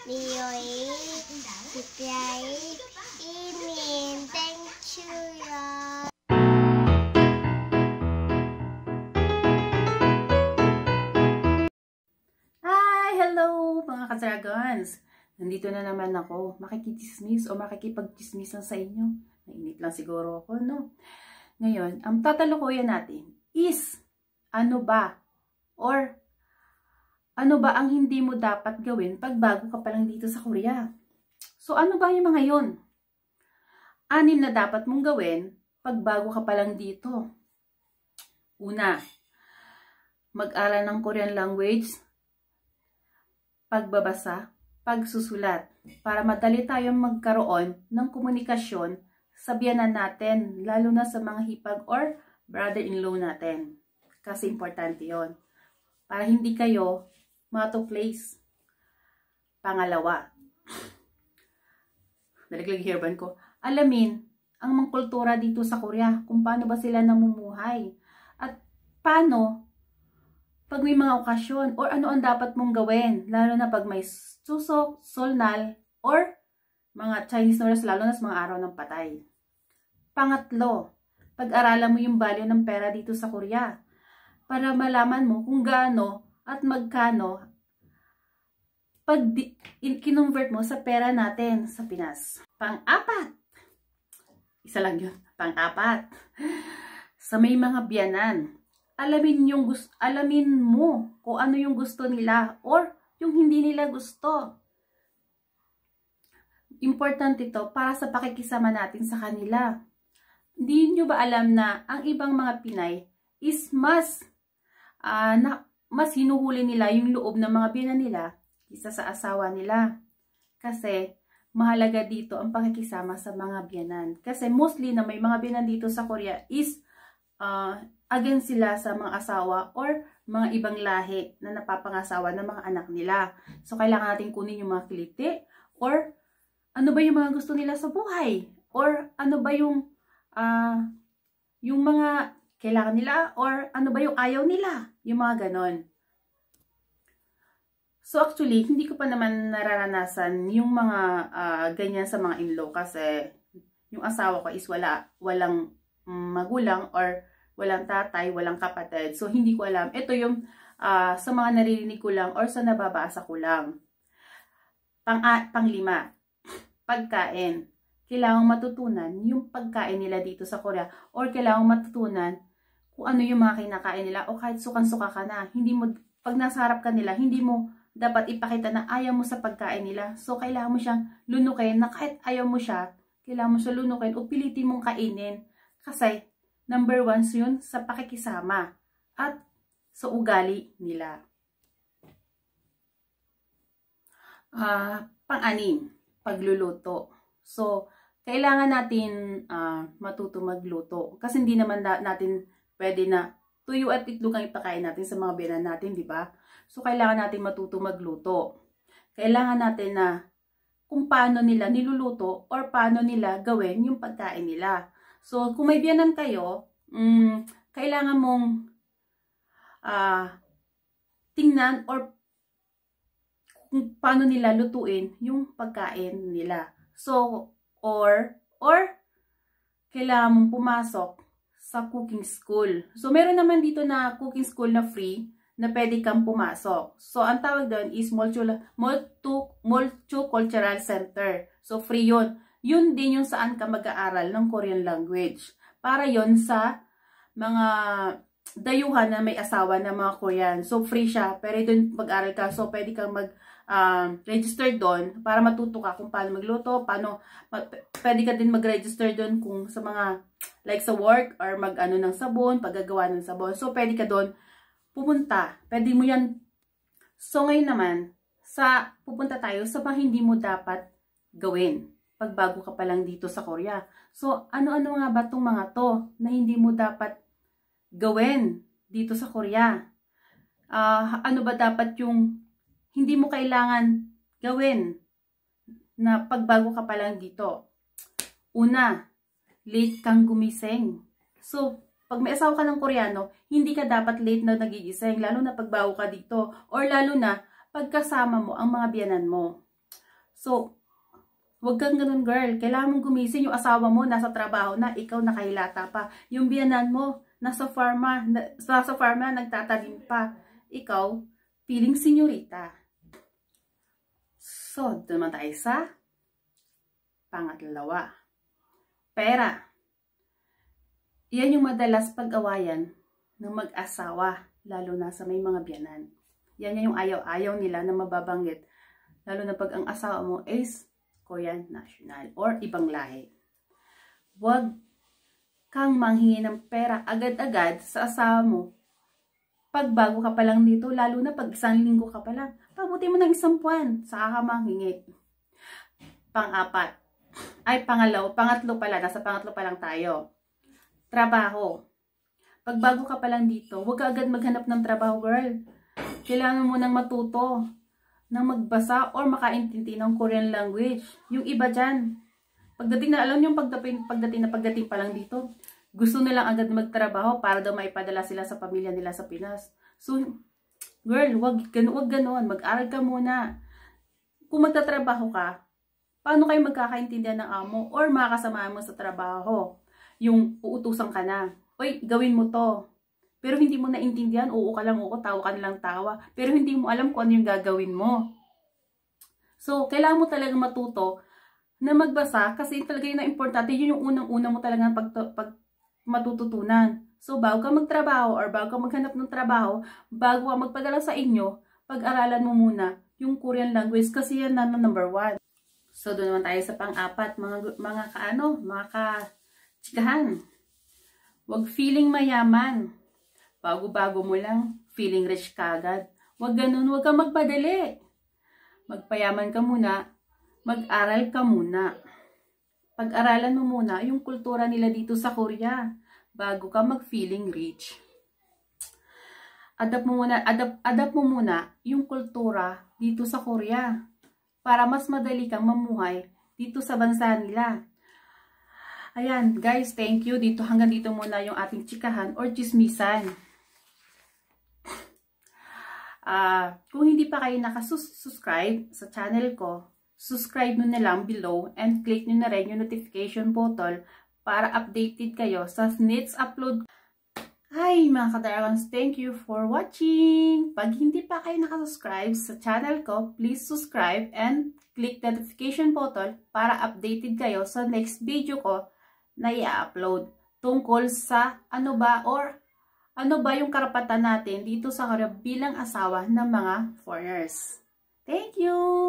Liyoy, Sipyay, Imin, thank you, y'all. Hi! Hello mga ka-dragons! Nandito na naman ako, makikichismis o makikipagchismis lang sa inyo. Nainit lang siguro ako, no? Ngayon, ang tatalukuyan natin is, ano ba? Or, ano ba ang hindi mo dapat gawin pag bago ka pa lang dito sa Korea? So, ano ba yung mga yun? 6 na dapat mong gawin pag bago ka pa lang dito. Una, mag-aral ng Korean language, pagbabasa, pagsusulat, para madali tayong magkaroon ng komunikasyon sa biyanan natin, lalo na sa mga hipag or brother-in-law natin. Kasi importante yon para hindi kayo mato-place. Pangalawa, nalaglag hairban ko, alamin ang mga kultura dito sa Korea, kung paano ba sila namumuhay, at paano pag may mga okasyon, or ano ang dapat mong gawin, lalo na pag may susok, solnal, or mga Chinese New Year, lalo na sa mga araw ng patay. Pangatlo, pag-aralan mo yung value ng pera dito sa Korea, para malaman mo kung gaano at magkano pag kinonvert mo sa pera natin sa Pinas. Pang-apat, isa lang yun, pang-apat, sa may mga biyanan, alamin mo kung ano yung gusto nila or yung hindi nila gusto. Importante ito para sa pakikisama natin sa kanila. Hindi nyo ba alam na ang ibang mga Pinay is mas hinuhuli nila yung loob ng mga biyanan nila kaysa sa asawa nila? Kasi mahalaga dito ang pakikisama sa mga biyanan. Kasi mostly na may mga biyanan dito sa Korea is against sila sa mga asawa or mga ibang lahi na napapangasawa ng mga anak nila. So, kailangan natin kunin yung mga kiliti or ano ba yung mga gusto nila sa buhay or ano ba yung mga kailangan nila or ano ba yung ayaw nila. Yung mga ganon. So, actually, hindi ko pa naman nararanasan yung mga ganyan sa mga in-law kasi yung asawa ko is walang magulang or walang tatay, walang kapatid. So, hindi ko alam. Ito yung sa mga naririnig ko lang or sa nababasa ko lang. Panglima, pagkain. Kailangang matutunan yung pagkain nila dito sa Korea or kailangang matutunan kung ano yung mga kinakain nila o kahit sukan-suka ka na. Hindi mo, pag nasa harap ka nila, hindi mo dapat ipakita na ayaw mo sa pagkain nila. So, kailangan mo siyang lunukin na kahit ayaw mo siya, kailangan mo siya lunukin o pilitin mong kainin. Kasi, number 1 yun sa pakikisama at sa ugali nila. Pang-anim, pagluluto. So, kailangan natin matuto magluto. Kasi hindi naman natin pwede na tuyo at itlog ang ipakain natin sa mga biyanan natin, di ba? So, kailangan natin matuto magluto. Kailangan natin na kung paano nila niluluto or paano nila gawin yung pagkain nila. So, kung may biyanan kayo, kailangan mong tingnan or kung paano nila lutuin yung pagkain nila. So, or kailangan mong pumasok sa cooking school. So, meron naman dito na cooking school na free na pwede kang pumasok. So, ang tawag doon is Multicultural Center. So, free yun. Yun din yung saan ka mag-aaral ng Korean language. Para yon sa mga dayuhan na may asawa na mga Korean. So, free siya. Pero doon mag-aaral ka. So, pwede kang mag-register doon para matuto ka kung paano magluto, pwede ka din mag-register doon kung sa mga, like sa work, or mag-ano ng sabon, paggagawa ng sabon. So, pwede ka doon pumunta. Pwede mo yan. So, ngayon naman, pupunta tayo sa mga hindi mo dapat gawin pag bago ka pa lang dito sa Korea. So, ano-ano nga ba itong mga to na hindi mo dapat gawin dito sa Korea? Ano ba dapat yung hindi mo kailangan gawin na pagbago ka pa lang dito? Una, late kang gumising. So, pag may asawa ka ng Koreano, hindi ka dapat late na nagigising, lalo na pagbago ka dito, or lalo na pagkasama mo ang mga biyanan mo. So, huwag kang ganun, girl. Kailangan mong gumising. Yung asawa mo nasa trabaho na, ikaw nakahilata pa. Yung biyanan mo nasa farma nagtatanim pa. Ikaw, feeling senyorita. So, doon naman tayo sa pangatlawa. Pera. Yan yung madalas pag-awayan ng mag-asawa, lalo na sa may mga biyanan. Yan yung ayaw-ayaw nila na mababanggit, lalo na pag ang asawa mo is Korean national or ibang lahi. Huwag kang manghingi ng pera agad-agad sa asawa mo. Pag bago ka pa lang dito, lalo na pag 1 linggo ka pa lang, pabuti mo ng 1 buwan, saka ka manghingi. Pang-apat. Pangatlo pala, nasa pangatlo pa lang tayo. Trabaho. Pag bago ka pa lang dito, huwag ka agad maghanap ng trabaho, girl. Kailangan mo nang matuto ng magbasa or makaintindi ng Korean language. Yung iba dyan, pagdating na, alam yung pagdating pa lang dito, gusto nilang agad magtrabaho para daw maipadala sila sa pamilya nila sa Pinas. So, girl, wag ganon. Mag-aral ka muna. Kung magtatrabaho ka, paano kayo magkakaintindihan ng amo or mga kasama mo sa trabaho? Yung uutusan ka na, oy, gawin mo to. Pero hindi mo naintindihan, oo ka lang, oo, tawa ka lang tawa. Pero hindi mo alam kung ano yung gagawin mo. So, kailangan mo talaga matuto na magbasa kasi talaga yun ang importante. Yun yung unang-una mo talaga pag matututunan. So, bago ka magtrabaho or bago ka maghanap ng trabaho, bago ka magpadala sa inyo, pag-aralan mo muna yung Korean language kasi yan na number 1. So, doon naman tayo sa pang-apat, mga ka-chikahan. Huwag feeling mayaman. Bago-bago mo lang, feeling rich kagad. Huwag ganun, huwag kang magpadali. Magpayaman ka muna, mag-aral ka muna. Pag-aralan mo muna yung kultura nila dito sa Korea bago ka mag-feeling rich. Adapt mo muna yung kultura dito sa Korea para mas madali kang mamuhay dito sa bansa nila. Ayan, guys, thank you. Hanggang dito muna yung ating chikahan or chismisan. Kung hindi pa kayo nakasubscribe sa channel ko, subscribe nyo na lang below and click nyo na rin yung notification button para updated kayo sa next upload. Hi mga kadaragans, thank you for watching! Pag hindi pa kayo nakasubscribe sa channel ko, please subscribe and click the notification button para updated kayo sa next video ko na i-upload tungkol sa ano ba yung karapatan natin dito sa Korea bilang asawa ng mga foreigners. Thank you!